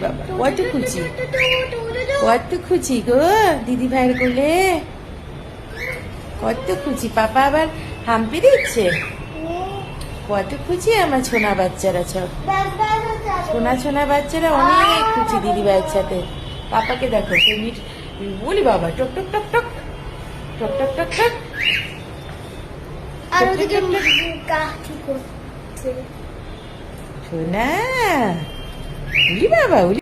বাবা কত খুশি, কত খুশি গো দিদি ভাইয়ের কোলে, কত খুশি। পাপা আবার হাম্পি দিচ্ছে, কত খুশি আমার ছোনা বাচ্চারা, সব সোনা সোনা বাচ্চারা অনেক খুশি দিদি ভাইয়ের সাথে। পাপাকে দেখো বলি বাবা টক টক টক টক টক টক টক টক। আর ওদিকে কাঠি করছে সোনা উলি বাবা উলি।